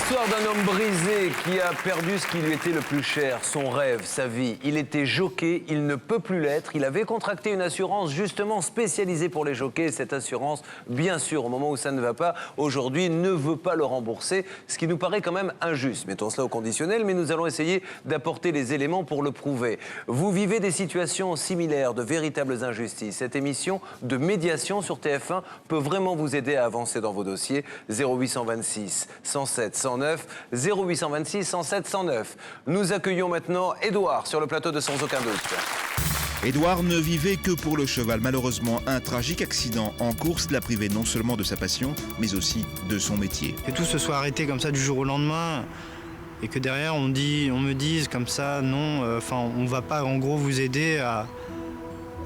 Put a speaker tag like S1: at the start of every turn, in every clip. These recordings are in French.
S1: L'histoire d'un homme brisé qui a perdu ce qui lui était le plus cher, son rêve, sa vie. Il était jockey, il ne peut plus l'être. Il avait contracté une assurance justement spécialisée pour les jockeys. Cette assurance, bien sûr, au moment où ça ne va pas, aujourd'hui, ne veut pas le rembourser, ce qui nous paraît quand même injuste. Mettons cela au conditionnel, mais nous allons essayer d'apporter les éléments pour le prouver. Vous vivez des situations similaires, de véritables injustices. Cette émission de médiation sur TF1 peut vraiment vous aider à avancer dans vos dossiers. 0826 107 109, 0826 107 109. Nous accueillons maintenant Édouard sur le plateau de Sans aucun doute.
S2: Édouard ne vivait que pour le cheval. Malheureusement, un tragique accident en course l'a privé non seulement de sa passion, mais aussi de son métier.
S3: Que tout se soit arrêté comme ça du jour au lendemain et que derrière on me dise comme ça, non, on va pas en gros vous aider à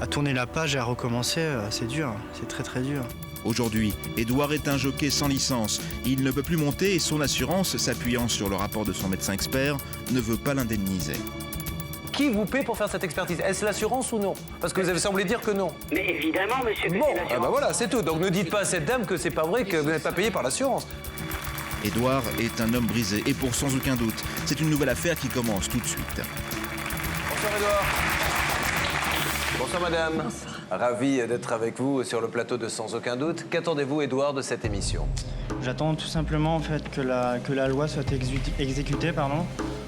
S3: tourner la page et à recommencer, c'est dur, c'est très très dur.
S2: Aujourd'hui, Édouard est un jockey sans licence. Il ne peut plus monter et son assurance, s'appuyant sur le rapport de son médecin expert, ne veut pas l'indemniser.
S1: Qui vous paie pour faire cette expertise? Est-ce l'assurance ou non? Parce que vous avez semblé dire que non.
S4: Mais évidemment, monsieur, que
S1: Bon,
S4: c'est l'assurance.
S1: ah bah voilà, c'est tout. Donc ne dites pas à cette dame que c'est pas vrai, que vous n'êtes pas payé par l'assurance.
S2: Édouard est un homme brisé et pour sans aucun doute, c'est une nouvelle affaire qui commence tout de suite.
S1: Bonsoir Édouard. Bonsoir madame. Bonsoir. Ravi d'être avec vous sur le plateau de Sans aucun doute. Qu'attendez-vous Édouard de cette émission?
S3: J'attends tout simplement en fait que la loi soit exécutée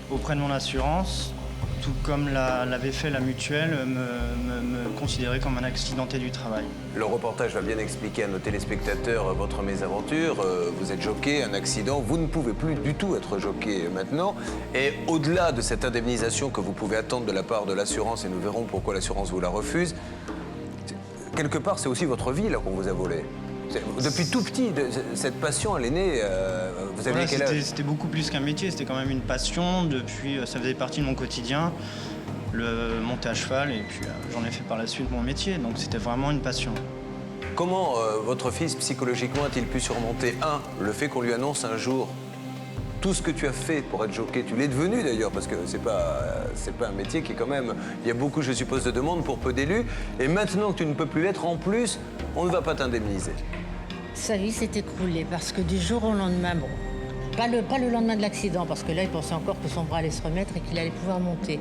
S3: auprès de mon assurance, tout comme l'avait fait la mutuelle, me considérer comme un accidenté du travail.
S1: Le reportage va bien expliquer à nos téléspectateurs votre mésaventure. Vous êtes jockey, un accident, vous ne pouvez plus du tout être jockey maintenant. Et au-delà de cette indemnisation que vous pouvez attendre de la part de l'assurance, et nous verrons pourquoi l'assurance vous la refuse, quelque part c'est aussi votre vie là qu'on vous a volé. Depuis tout petit, cette passion, elle est née, vous aviez quel âge?
S3: C'était beaucoup plus qu'un métier, c'était quand même une passion. Depuis, ça faisait partie de mon quotidien, le monter à cheval, et puis j'en ai fait par la suite mon métier, donc c'était vraiment une passion.
S1: Comment votre fils, psychologiquement, a-t-il pu surmonter, le fait qu'on lui annonce un jour tout ce que tu as fait pour être jockey? Tu l'es devenu d'ailleurs, parce que c'est pas un métier qui est quand même... Il y a beaucoup, je suppose, de demandes pour peu d'élus, et maintenant que tu ne peux plus l'être, en plus, on ne va pas t'indemniser.
S5: Sa vie s'est écroulée parce que du jour au lendemain, pas le lendemain de l'accident, parce que là, il pensait encore que son bras allait se remettre et qu'il allait pouvoir monter.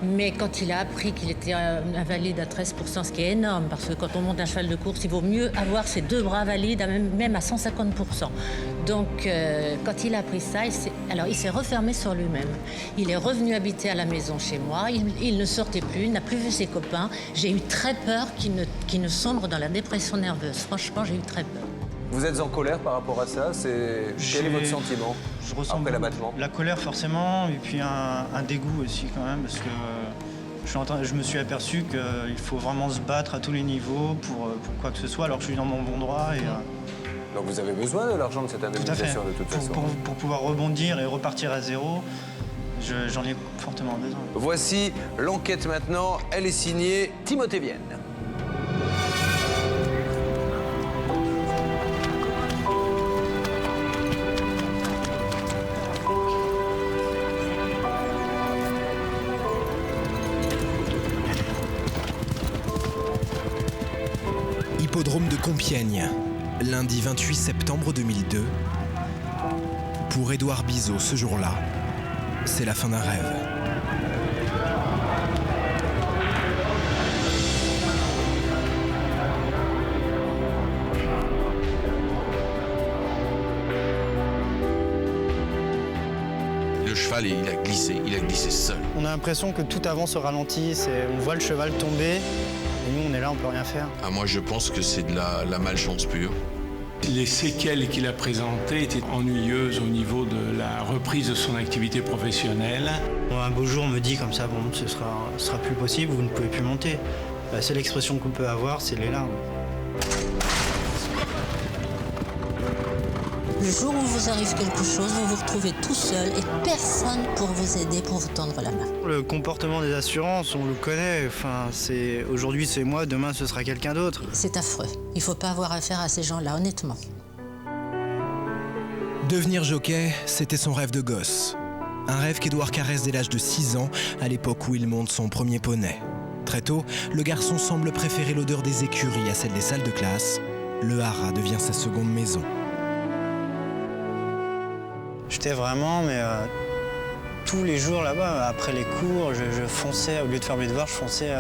S5: Mais quand il a appris qu'il était invalide à 13%, ce qui est énorme, parce que quand on monte un cheval de course, il vaut mieux avoir ses deux bras valides, même à 150%. Donc, quand il a appris ça, il s'est refermé sur lui-même. Il est revenu habiter à la maison chez moi, il ne sortait plus, il n'a plus vu ses copains. J'ai eu très peur qu'il ne sombre dans la dépression nerveuse. Franchement, j'ai eu très peur.
S1: Vous êtes en colère par rapport à ça? Quel est votre sentiment après l'abattement?
S3: La colère forcément, et puis un dégoût aussi quand même, parce que je me suis aperçu qu'il faut vraiment se battre à tous les niveaux pour quoi que ce soit, alors que je suis dans mon bon droit.
S1: Donc vous avez besoin de l'argent de cette indemnisation de toute façon?
S3: Pour pouvoir rebondir et repartir à zéro, j'en ai fortement besoin.
S1: Voici l'enquête maintenant, elle est signée Timothée Vienne.
S6: Hippodrome de Compiègne, lundi 28 septembre 2002. Pour Édouard Bizot, ce jour-là, c'est la fin d'un rêve.
S7: Le cheval, il a glissé seul.
S3: On a l'impression que tout avance au ralenti, on voit le cheval tomber. Et nous, on est là, on peut rien faire.
S7: Moi, je pense que c'est de la malchance pure.
S8: Les séquelles qu'il a présentées étaient ennuyeuses au niveau de la reprise de son activité professionnelle.
S3: Un beau jour, on me dit comme ça, ce sera plus possible, vous ne pouvez plus monter. La seule expression qu'on peut avoir, c'est les larmes.
S5: Le jour où vous arrive quelque chose, vous vous retrouvez tout seul et personne pour vous aider, pour vous tendre la main.
S3: Le comportement des assurances, on le connaît. Aujourd'hui c'est moi, demain ce sera quelqu'un d'autre.
S5: C'est affreux. Il ne faut pas avoir affaire à ces gens-là, honnêtement.
S6: Devenir jockey, c'était son rêve de gosse. Un rêve qu'Édouard caresse dès l'âge de 6 ans, à l'époque où il monte son premier poney. Très tôt, le garçon semble préférer l'odeur des écuries à celle des salles de classe. Le haras devient sa seconde maison.
S3: J'étais vraiment, tous les jours là-bas, après les cours, je fonçais, au lieu de faire mes devoirs, je fonçais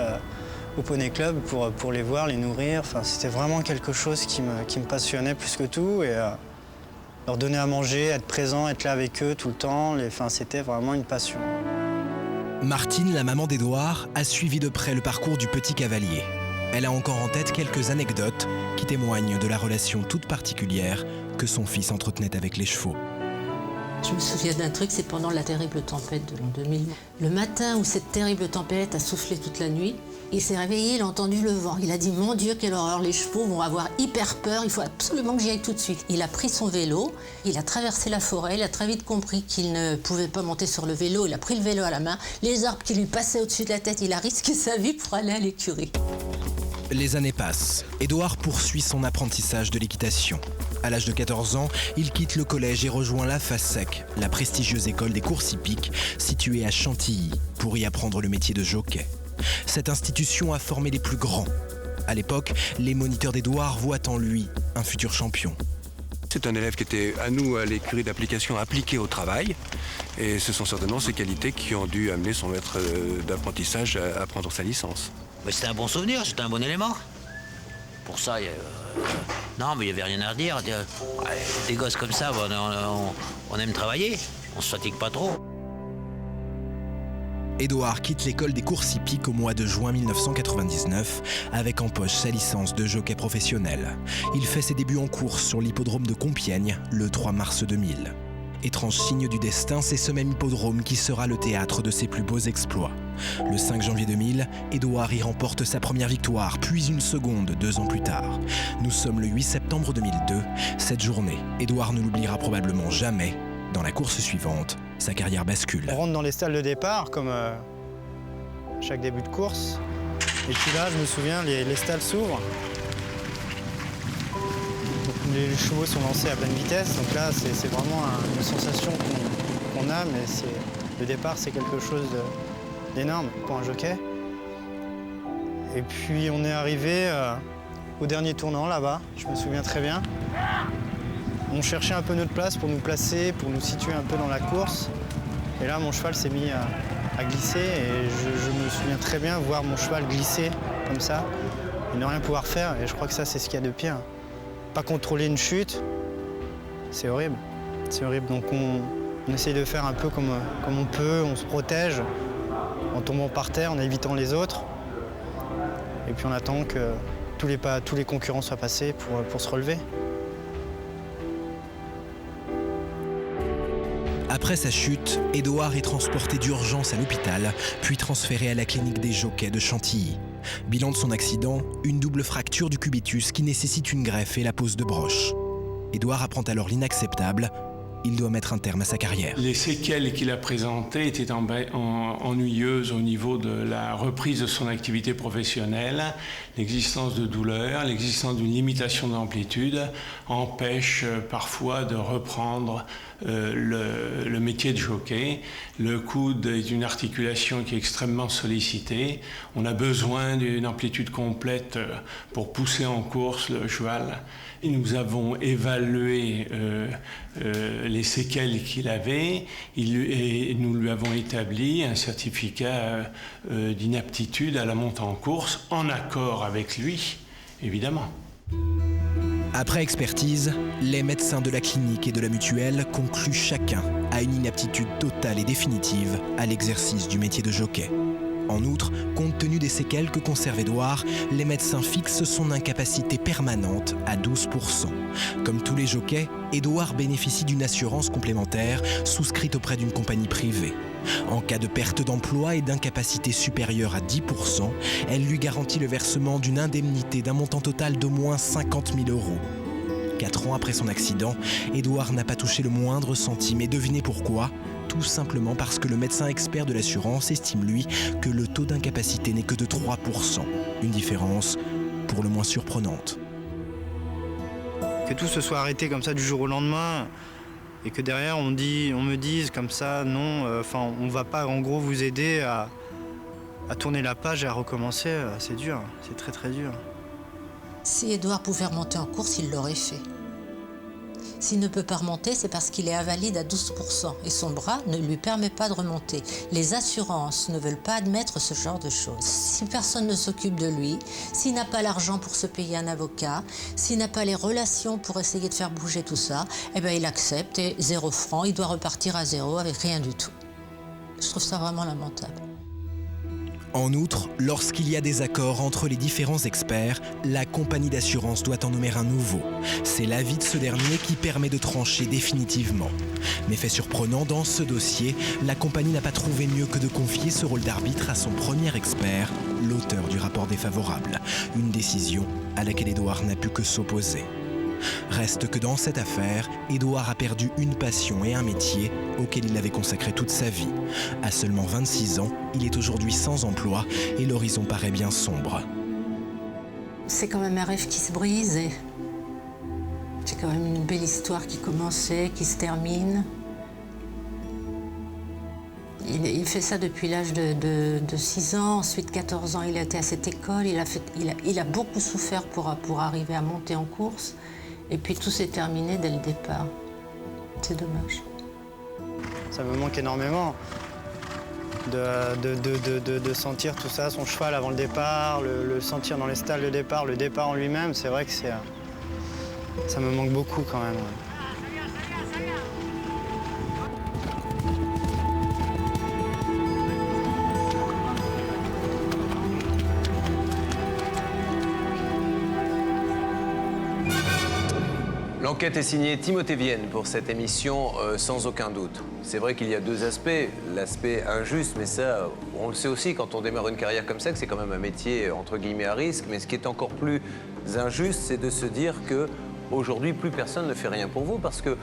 S3: au Poney Club pour les voir, les nourrir. Enfin, c'était vraiment quelque chose qui me passionnait plus que tout. Et leur donner à manger, être présent, être là avec eux tout le temps, c'était vraiment une passion.
S6: Martine, la maman d'Édouard, a suivi de près le parcours du petit cavalier. Elle a encore en tête quelques anecdotes qui témoignent de la relation toute particulière que son fils entretenait avec les chevaux.
S5: Je me souviens d'un truc, c'est pendant la terrible tempête de l'an 2000. Le matin où cette terrible tempête a soufflé toute la nuit, il s'est réveillé, il a entendu le vent. Il a dit « Mon Dieu, quelle horreur, les chevaux vont avoir hyper peur, il faut absolument que j'y aille tout de suite ». Il a pris son vélo, il a traversé la forêt, il a très vite compris qu'il ne pouvait pas monter sur le vélo, il a pris le vélo à la main, les arbres qui lui passaient au-dessus de la tête, il a risqué sa vie pour aller à l'écurie.
S6: Les années passent. Édouard poursuit son apprentissage de l'équitation. À l'âge de 14 ans, il quitte le collège et rejoint la FASEC, la prestigieuse école des courses hippiques située à Chantilly, pour y apprendre le métier de jockey. Cette institution a formé les plus grands. À l'époque, les moniteurs d'Édouard voient en lui un futur champion.
S4: C'est un élève qui était, à nous, à l'écurie d'application, appliqué au travail. Et ce sont certainement ces qualités qui ont dû amener son maître d'apprentissage à prendre sa licence.
S9: Mais c'était un bon souvenir, c'était un bon élément. Pour ça, non, mais il n'y avait rien à redire. Des gosses comme ça, on aime travailler, on se fatigue pas trop.
S6: Édouard quitte l'école des courses hippiques au mois de juin 1999 avec en poche sa licence de jockey professionnel. Il fait ses débuts en course sur l'hippodrome de Compiègne le 3 mars 2000. Étrange signe du destin, c'est ce même hippodrome qui sera le théâtre de ses plus beaux exploits. Le 5 janvier 2000, Édouard y remporte sa première victoire, puis une seconde 2 ans plus tard. Nous sommes le 8 septembre 2002. Cette journée, Édouard ne l'oubliera probablement jamais. Dans la course suivante, sa carrière bascule.
S3: On rentre dans les stalles de départ, comme chaque début de course. Et puis là, je me souviens, les stalles s'ouvrent. Les chevaux sont lancés à pleine vitesse, donc là c'est vraiment une sensation qu'on a, mais le départ c'est quelque chose d'énorme pour un jockey. Et puis on est arrivé au dernier tournant là-bas, je me souviens très bien. On cherchait un peu notre place pour nous placer, pour nous situer un peu dans la course. Et là mon cheval s'est mis à glisser et je me souviens très bien voir mon cheval glisser comme ça et ne rien pouvoir faire, et je crois que ça c'est ce qu'il y a de pire. Pas contrôler une chute, c'est horrible. C'est horrible. Donc on essaye de faire un peu comme on peut, on se protège en tombant par terre, en évitant les autres. Et puis on attend que tous les concurrents soient passés pour se relever.
S6: Après sa chute, Édouard est transporté d'urgence à l'hôpital, puis transféré à la clinique des jockeys de Chantilly. Bilan de son accident, une double fracture du cubitus qui nécessite une greffe et la pose de broche. Édouard apprend alors l'inacceptable, il doit mettre un terme à sa carrière.
S8: Les séquelles qu'il a présentées étaient ennuyeuses au niveau de la reprise de son activité professionnelle. L'existence de douleurs, l'existence d'une limitation d'amplitude empêche parfois de reprendre le métier de jockey. Le coude est une articulation qui est extrêmement sollicitée. On a besoin d'une amplitude complète pour pousser en course le cheval. Et nous avons évalué les séquelles qu'il avait et nous lui avons établi un certificat d'inaptitude à la montée en course, en accord avec lui, évidemment.
S6: Après expertise, les médecins de la clinique et de la mutuelle concluent chacun à une inaptitude totale et définitive à l'exercice du métier de jockey. En outre, compte tenu des séquelles que conserve Édouard, les médecins fixent son incapacité permanente à 12%. Comme tous les jockeys, Édouard bénéficie d'une assurance complémentaire souscrite auprès d'une compagnie privée. En cas de perte d'emploi et d'incapacité supérieure à 10%, elle lui garantit le versement d'une indemnité d'un montant total d'au moins 50 000 €. 4 ans après son accident, Édouard n'a pas touché le moindre centime, et devinez pourquoi ? Tout simplement parce que le médecin expert de l'assurance estime, lui, que le taux d'incapacité n'est que de 3%. Une différence pour le moins surprenante.
S3: Que tout se soit arrêté comme ça du jour au lendemain, et que derrière on me dise comme ça, non, on va pas en gros vous aider à tourner la page et à recommencer, c'est dur, c'est très très dur.
S5: Si Édouard pouvait remonter en course, il l'aurait fait. S'il ne peut pas remonter, c'est parce qu'il est invalide à 12% et son bras ne lui permet pas de remonter. Les assurances ne veulent pas admettre ce genre de choses. Si personne ne s'occupe de lui, s'il n'a pas l'argent pour se payer un avocat, s'il n'a pas les relations pour essayer de faire bouger tout ça, eh ben il accepte et 0 francs, il doit repartir à 0 avec rien du tout. Je trouve ça vraiment lamentable.
S6: En outre, lorsqu'il y a des accords entre les différents experts, la compagnie d'assurance doit en nommer un nouveau. C'est l'avis de ce dernier qui permet de trancher définitivement. Mais fait surprenant, dans ce dossier, la compagnie n'a pas trouvé mieux que de confier ce rôle d'arbitre à son premier expert, l'auteur du rapport défavorable. Une décision à laquelle Édouard n'a pu que s'opposer. Reste que dans cette affaire, Édouard a perdu une passion et un métier auquel il avait consacré toute sa vie. À seulement 26 ans, il est aujourd'hui sans emploi et l'horizon paraît bien sombre.
S5: C'est quand même un rêve qui se brise et c'est quand même une belle histoire qui commençait, qui se termine. Il fait ça depuis l'âge de 6 ans, ensuite 14 ans il a été à cette école, il a beaucoup souffert pour arriver à monter en course. Et puis tout s'est terminé dès le départ. C'est dommage.
S3: Ça me manque énormément de sentir tout ça, son cheval avant le départ, le sentir dans les stalles de départ, le départ en lui-même. C'est vrai que ça me manque beaucoup quand même.
S1: L'enquête est signée Timothée Vienne pour cette émission, sans aucun doute. C'est vrai qu'il y a 2 aspects. L'aspect injuste, mais ça, on le sait aussi quand on démarre une carrière comme ça, que c'est quand même un métier, entre guillemets, à risque. Mais ce qui est encore plus injuste, c'est de se dire que aujourd'hui, plus personne ne fait rien pour vous parce que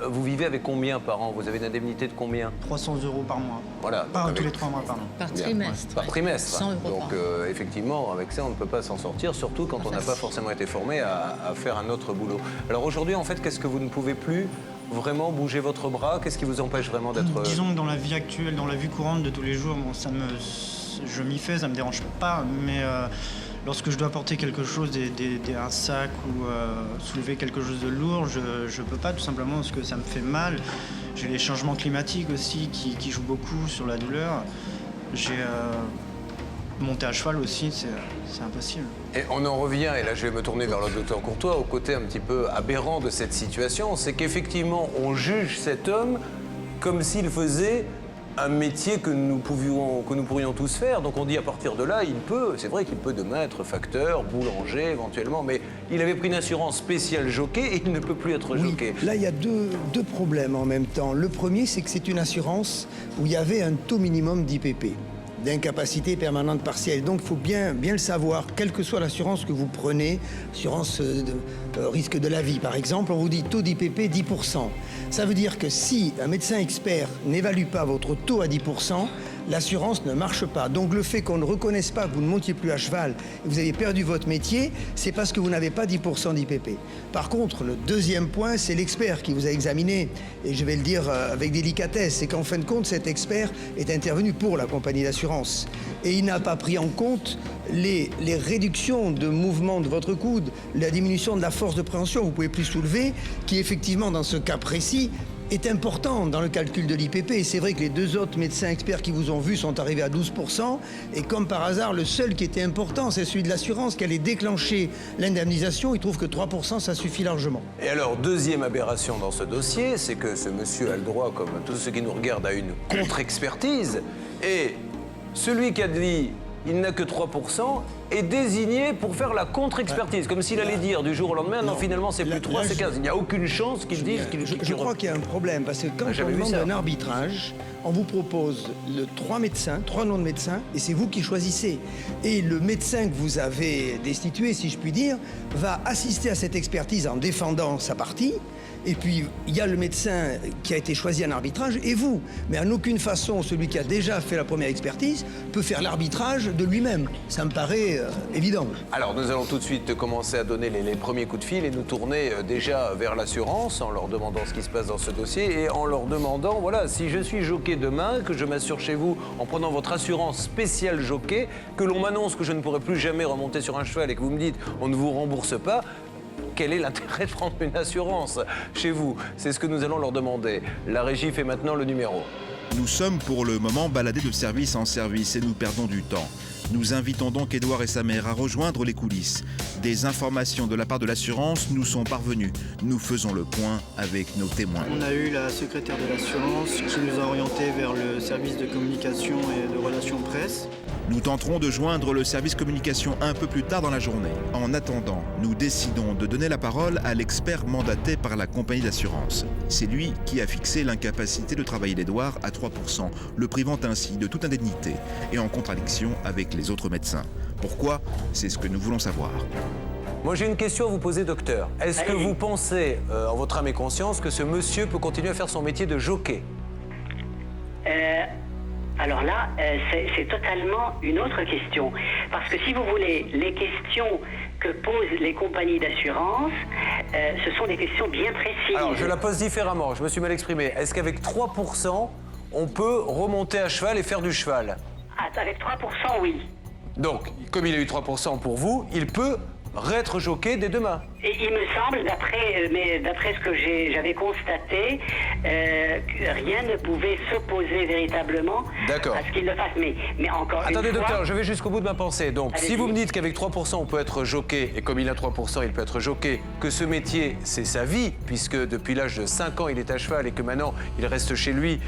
S1: vous vivez avec combien par an? Vous avez une indemnité de combien?
S3: 300 € par mois.
S1: Voilà.
S3: Pas tous les 3 mois, pardon.
S5: Par trimestre.
S1: Par trimestre.
S5: 100 €
S1: Donc effectivement, avec ça, on ne peut pas s'en sortir, surtout quand on n'a pas forcément été formé à faire un autre boulot. Alors aujourd'hui, en fait, qu'est-ce que vous ne pouvez plus vraiment bouger votre bras? Qu'est-ce qui vous empêche vraiment d'être...
S3: Disons que dans la vie actuelle, dans la vie courante de tous les jours, bon, je m'y fais, ça me dérange pas, mais lorsque je dois porter quelque chose, un sac ou soulever quelque chose de lourd, je peux pas tout simplement parce que ça me fait mal. J'ai les changements climatiques aussi qui jouent beaucoup sur la douleur. J'ai monter à cheval aussi, c'est impossible.
S1: Et on en revient, et là je vais me tourner vers le docteur Courtois, au côté un petit peu aberrant de cette situation, c'est qu'effectivement on juge cet homme comme s'il faisait un métier que nous pourrions tous faire. Donc on dit à partir de là, c'est vrai qu'il peut demain être facteur, boulanger éventuellement, mais il avait pris une assurance spéciale jockey et il ne peut plus être jockey.
S10: Là, il y a deux problèmes en même temps. Le premier, c'est que c'est une assurance où il y avait un taux minimum d'IPP, d'incapacité permanente partielle. Donc il faut bien le savoir, quelle que soit l'assurance que vous prenez, assurance risque de la vie par exemple, on vous dit taux d'IPP 10%. Ça veut dire que si un médecin expert n'évalue pas votre taux à 10%, l'assurance ne marche pas. Donc le fait qu'on ne reconnaisse pas que vous ne montiez plus à cheval et que vous avez perdu votre métier, c'est parce que vous n'avez pas 10% d'IPP. Par contre, le deuxième point, c'est l'expert qui vous a examiné. Et je vais le dire avec délicatesse, c'est qu'en fin de compte, cet expert est intervenu pour la compagnie d'assurance. Et il n'a pas pris en compte les réductions de mouvement de votre coude, la diminution de la force de préhension, vous ne pouvez plus soulever, qui effectivement, dans ce cas précis, est important dans le calcul de l'IPP. Et c'est vrai que les deux autres médecins experts qui vous ont vu sont arrivés à 12%. Et comme par hasard, le seul qui était important, c'est celui de l'assurance qui allait déclencher l'indemnisation. Il trouve que 3%, ça suffit largement.
S1: Et alors, deuxième aberration dans ce dossier, c'est que ce monsieur a le droit, comme tous ceux qui nous regardent, à une contre-expertise. Et celui qui a dit il n'a que 3%, est désigné pour faire la contre-expertise. Comme s'il allait dire du jour au lendemain, non finalement c'est plus 3, c'est 15. Il n'y a aucune chance qu'ils disent qu'il...
S10: Je crois qu'il y a un problème, parce que quand on demande un arbitrage, on vous propose 3 noms de médecins, et c'est vous qui choisissez. Et le médecin que vous avez destitué, si je puis dire, va assister à cette expertise en défendant sa partie. Et puis, il y a le médecin qui a été choisi en arbitrage et vous. Mais en aucune façon, celui qui a déjà fait la première expertise peut faire l'arbitrage de lui-même. Ça me paraît évident.
S1: Alors, nous allons tout de suite commencer à donner les premiers coups de fil et nous tourner déjà vers l'assurance en leur demandant ce qui se passe dans ce dossier et en leur demandant, voilà, si je suis jockey demain, que je m'assure chez vous en prenant votre assurance spéciale jockey, que l'on m'annonce que je ne pourrai plus jamais remonter sur un cheval et que vous me dites on ne vous rembourse pas, quel est l'intérêt de prendre une assurance chez vous? C'est ce que nous allons leur demander. La régie fait maintenant le numéro.
S2: Nous sommes pour le moment baladés de service en service et nous perdons du temps. Nous invitons donc Édouard et sa mère à rejoindre les coulisses. Des informations de la part de l'assurance nous sont parvenues. Nous faisons le point avec nos témoins.
S3: On a eu la secrétaire de l'assurance qui nous a orientés vers le service de communication et de relations presse.
S2: Nous tenterons de joindre le service communication un peu plus tard dans la journée. En attendant, nous décidons de donner la parole à l'expert mandaté par la compagnie d'assurance. C'est lui qui a fixé l'incapacité de travailler d'Édouard à 3%, le privant ainsi de toute indemnité et en contradiction avec les autres médecins. Pourquoi? C'est ce que nous voulons savoir.
S1: Moi, j'ai une question à vous poser, docteur. Est-ce que vous pensez, en votre âme et conscience, que ce monsieur peut continuer à faire son métier de jockey?
S11: Alors là, c'est totalement une autre question. Parce que si vous voulez, les questions que posent les compagnies d'assurance, ce sont des questions bien précises.
S1: Alors, je la pose différemment, je me suis mal exprimé. Est-ce qu'avec 3%, on peut remonter à cheval et faire du cheval?
S11: Avec 3%, oui.
S1: Donc, comme il a eu 3% pour vous, il peut être jockey dès demain.
S11: Et il me semble, d'après ce que j'avais constaté, que rien ne pouvait s'opposer véritablement à ce qu'il le fasse. Mais encore
S1: Attendez,
S11: une fois...
S1: docteur, je vais jusqu'au bout de ma pensée. Donc, si vous me dites qu'avec 3%, on peut être jockey, et comme il a 3%, il peut être jockey, que ce métier, c'est sa vie, puisque depuis l'âge de 5 ans, il est à cheval et que maintenant, il reste chez lui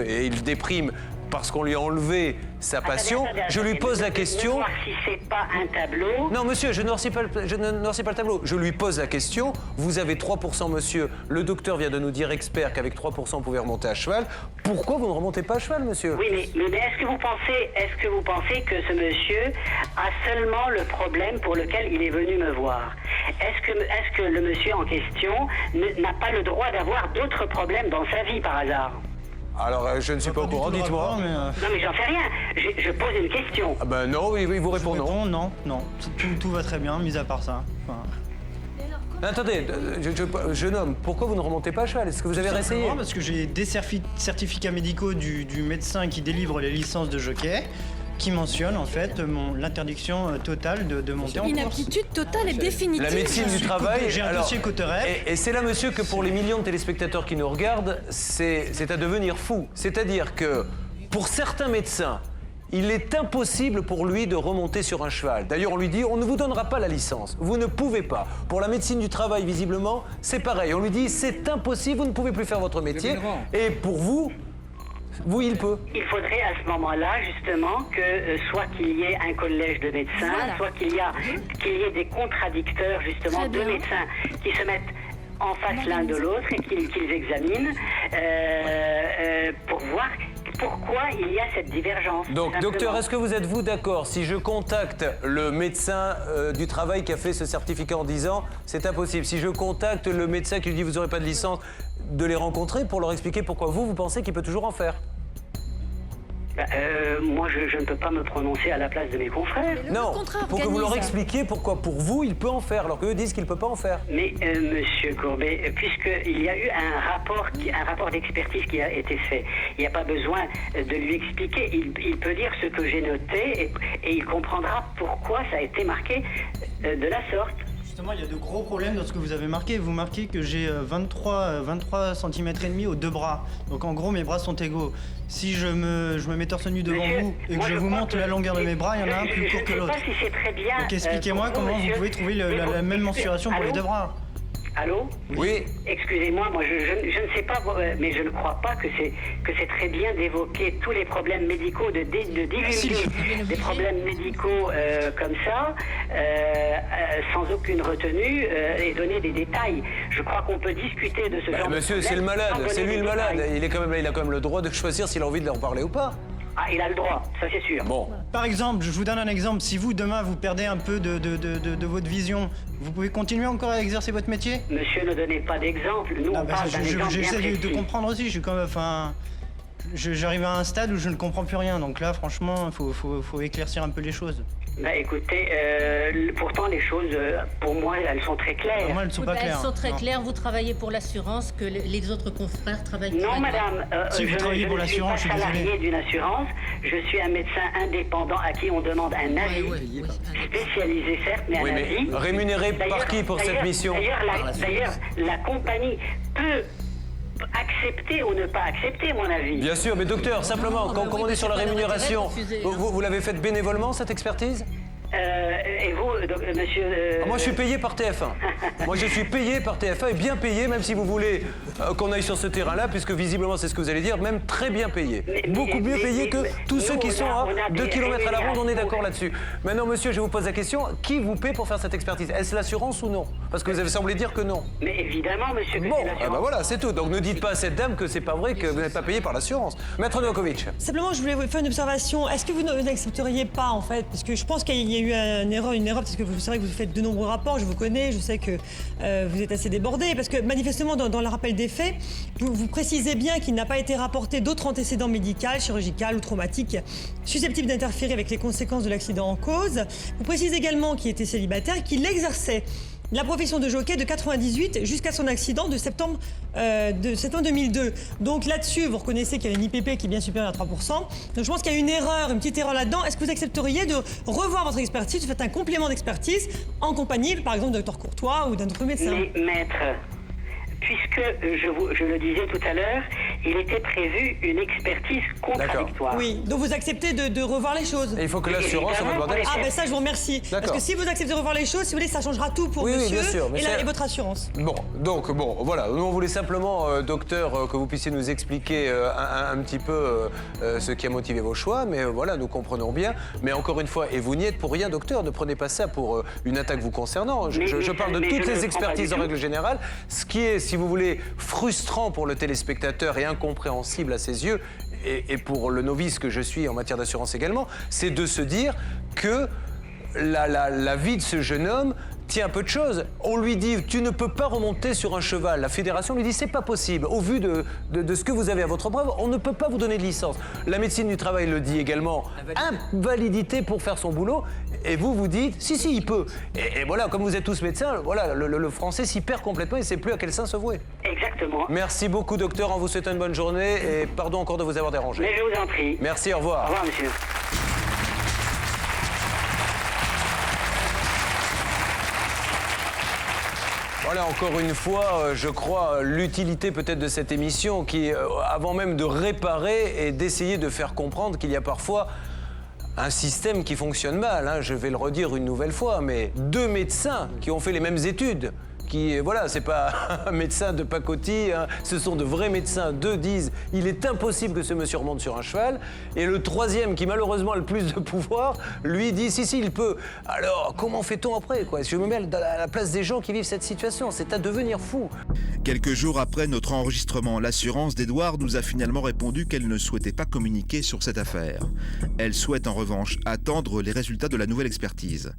S1: et il déprime parce qu'on lui a enlevé sa passion, je lui pose la question...
S11: Ne noircissez pas un tableau.
S1: Non, monsieur, je ne noircis pas le tableau. Je lui pose la question. Vous avez 3%, monsieur. Le docteur vient de nous dire, expert, qu'avec 3%, on pouvait remonter à cheval. Pourquoi vous ne remontez pas à cheval, monsieur?
S11: Oui, mais est-ce que vous pensez que ce monsieur a seulement le problème pour lequel il est venu me voir? Est-ce que le monsieur en question n'a pas le droit d'avoir d'autres problèmes dans sa vie, par hasard?
S1: Alors, je ne suis pas au courant, dites-moi.
S11: Non, mais j'en sais rien. Je pose une question.
S1: Ah ben non, il vous répond non.
S3: Non. Tout va très bien, mis à part ça. Enfin...
S1: Attendez, jeune homme, pourquoi vous ne remontez pas à cheval? Est-ce que vous avez réessayé?
S3: Parce que j'ai des certificats médicaux du médecin qui délivre les licences de jockey, qui mentionne en fait l'interdiction totale de monter en course.
S12: Inaptitude totale et définitive.
S1: La médecine du travail.
S3: J'ai un dossier Cotteref.
S1: Et c'est là, monsieur, que pour les millions de téléspectateurs qui nous regardent, c'est à devenir fou. C'est-à-dire que pour certains médecins, il est impossible pour lui de remonter sur un cheval. D'ailleurs, on lui dit, on ne vous donnera pas la licence. Vous ne pouvez pas. Pour la médecine du travail, visiblement, c'est pareil. On lui dit, c'est impossible, vous ne pouvez plus faire votre métier. Et pour vous, il peut.
S11: Il faudrait à ce moment-là, justement, que soit qu'il y ait un collège de médecins, soit qu'il y ait des contradicteurs, justement, de médecins qui se mettent en face l'un de l'autre et qu'ils examinent pour voir pourquoi il y a cette divergence.
S1: Donc, docteur, est-ce que vous êtes, vous, d'accord si je contacte le médecin du travail qui a fait ce certificat en disant c'est impossible, si je contacte le médecin qui lui dit vous n'aurez pas de licence, de les rencontrer pour leur expliquer pourquoi vous pensez qu'il peut toujours en faire?
S11: Moi, je ne peux pas me prononcer à la place de mes confrères.
S1: Non, pour que vous leur expliquiez pourquoi pour vous, il peut en faire, alors qu'eux disent qu'il ne peut pas en faire.
S11: Mais, monsieur Courbet, puisqu'il y a eu un rapport d'expertise qui a été fait, il n'y a pas besoin de lui expliquer. Il peut lire ce que j'ai noté et il comprendra pourquoi ça a été marqué de la sorte.
S3: Justement, il y a de gros problèmes dans ce que vous avez marqué. Vous marquez que j'ai 23 cm et demi aux deux bras. Donc en gros, mes bras sont égaux. Si je me mets torse nu devant vous et que je vous montre la longueur de mes bras, il y en a un plus court que l'autre.
S11: Je ne sais pas si c'est très bien.
S3: Donc expliquez-moi comment vous pouvez trouver la même mensuration pour les deux bras.
S11: Allô?
S1: Oui.
S11: Excusez-moi, moi je ne sais pas, mais je ne crois pas que c'est très bien d'évoquer tous les problèmes médicaux, de divulguer des problèmes médicaux comme ça, sans aucune retenue et donner des détails. Je crois qu'on peut discuter de ce genre
S1: monsieur,
S11: de problème. Monsieur,
S1: c'est le malade, c'est lui le malade. Il a quand même le droit de choisir s'il a envie de leur parler ou pas.
S11: Ah, il a le droit, ça c'est sûr.
S1: Bon.
S3: Par exemple, je vous donne un exemple. Si vous, demain, vous perdez un peu de votre vision, vous pouvez continuer encore à exercer votre métier?
S11: Monsieur, ne donnez pas d'exemple. Nous, on parle d'un exemple bien
S3: J'essaie
S11: précis.
S3: de comprendre aussi. J'arrive à un stade où je ne comprends plus rien. Donc là, franchement, il faut éclaircir un peu les choses.
S11: Bah écoutez, pourtant les choses, pour moi, elles sont très claires.
S3: Moi, elles ne sont pas claires.
S5: Elles sont très
S3: Non.
S5: claires. Vous travaillez pour l'assurance que les autres confrères travaillent pour
S11: Non,
S5: la
S11: madame,
S3: Si vous travaillez pour l'assurance, je
S11: je
S3: suis
S11: ne suis pas
S3: désolé.
S11: salarié d'une assurance. Je suis un médecin indépendant à qui on demande un avis,
S5: Oui.
S11: spécialisé certes, mais
S1: Oui,
S11: un
S1: mais
S11: avis.
S1: rémunéré par
S11: D'ailleurs-
S1: qui pour cette
S11: d'ailleurs-
S1: mission?
S11: D'ailleurs, la compagnie peut accepter ou ne pas accepter mon avis.
S1: Bien sûr, mais docteur, simplement, quand on est sur la rémunération, vous l'avez faite bénévolement, cette expertise?
S11: Et vous, monsieur...
S1: Moi, je suis payé par TF1. Moi, je suis payé par TF1 et bien payé, même si vous voulez qu'on aille sur ce terrain-là, puisque visiblement, c'est ce que vous allez dire, même très bien payé. Beaucoup mieux payé que tous ceux qui sont à 2 km à la ronde, on est d'accord là-dessus. Maintenant, monsieur, je vous pose la question, qui vous paie pour faire cette expertise? Est-ce l'assurance ou non? Parce que vous avez semblé dire que non.
S11: Mais évidemment, monsieur, que
S1: Bon,
S11: c'est l'assurance.
S1: ben voilà, c'est tout. Donc ne dites pas à cette dame que c'est pas vrai, que vous n'êtes pas payé par l'assurance. Maître Novakovic.
S12: Simplement, je voulais vous faire une observation. Est-ce que vous n'accepteriez pas, en fait, parce que je pense qu'il y a eu une erreur, parce que c'est vrai que vous faites de nombreux rapports, je vous connais, je sais que vous êtes assez débordé, parce que manifestement, dans le rappel des faits, vous précisez bien qu'il n'a pas été rapporté d'autres antécédents médicaux, chirurgicaux ou traumatiques susceptibles d'interférer avec les conséquences de l'accident en cause. Vous précisez également qu'il était célibataire, qu'il exerçait la profession de jockey de 98 jusqu'à son accident de septembre 2002. Donc là-dessus, vous reconnaissez qu'il y a une IPP qui est bien supérieure à 3%. Donc je pense qu'il y a une erreur, une petite erreur là-dedans. Est-ce que vous accepteriez de revoir votre expertise, de faire un complément d'expertise en compagnie, par exemple, de Dr Courtois ou d'un autre médecin?
S11: Mais, maître, puisque je le disais tout à l'heure, il était prévu une expertise contradictoire.
S12: Oui, donc vous acceptez de revoir les choses.
S1: Et il faut que l'assurance, on va demander
S12: Ah ben ça, je vous remercie. Parce que si vous acceptez de revoir les choses, si vous voulez, ça changera tout pour monsieur
S1: bien sûr, mais
S12: et votre assurance.
S1: Bon, donc bon, voilà. Nous, on voulait simplement, docteur, que vous puissiez nous expliquer un petit peu ce qui a motivé vos choix. Mais voilà, nous comprenons bien. Mais encore une fois, et vous n'y êtes pour rien, docteur. Ne prenez pas ça pour une attaque vous concernant. Je parle de toutes les expertises en règle générale. Ce qui est, si vous voulez, frustrant pour le téléspectateur et incompréhensible à ses yeux, et pour le novice que je suis en matière d'assurance également, c'est de se dire que la vie de ce jeune homme tient peu de choses. On lui dit, tu ne peux pas remonter sur un cheval. La fédération lui dit, c'est pas possible. Au vu de ce que vous avez à votre preuve, on ne peut pas vous donner de licence. La médecine du travail le dit également, invalidité pour faire son boulot. Et vous dites, si, il peut. Et voilà, comme vous êtes tous médecins, voilà, le français s'y perd complètement et ne sait plus à quel sein se vouer.
S11: Exactement.
S1: Merci beaucoup, docteur. On vous souhaite une bonne journée et pardon encore de vous avoir dérangé.
S11: Mais je vous en prie.
S1: Merci, au revoir.
S11: Au revoir, monsieur.
S1: Voilà, encore une fois, je crois, l'utilité peut-être de cette émission qui, avant même de réparer et d'essayer de faire comprendre qu'il y a parfois un système qui fonctionne mal. Hein. Je vais le redire une nouvelle fois, mais 2 médecins qui ont fait les mêmes études, qui, voilà, c'est pas un médecin de pacotille, hein. Ce sont de vrais médecins. 2 disent, il est impossible que ce monsieur remonte sur un cheval. Et le 3e, qui malheureusement a le plus de pouvoir, lui dit, si, il peut. Alors, comment fait-on après, quoi? Je me mets à la place des gens qui vivent cette situation. C'est à devenir fou.
S2: Quelques jours après notre enregistrement, l'assurance d'Edouard nous a finalement répondu qu'elle ne souhaitait pas communiquer sur cette affaire. Elle souhaite en revanche attendre les résultats de la nouvelle expertise.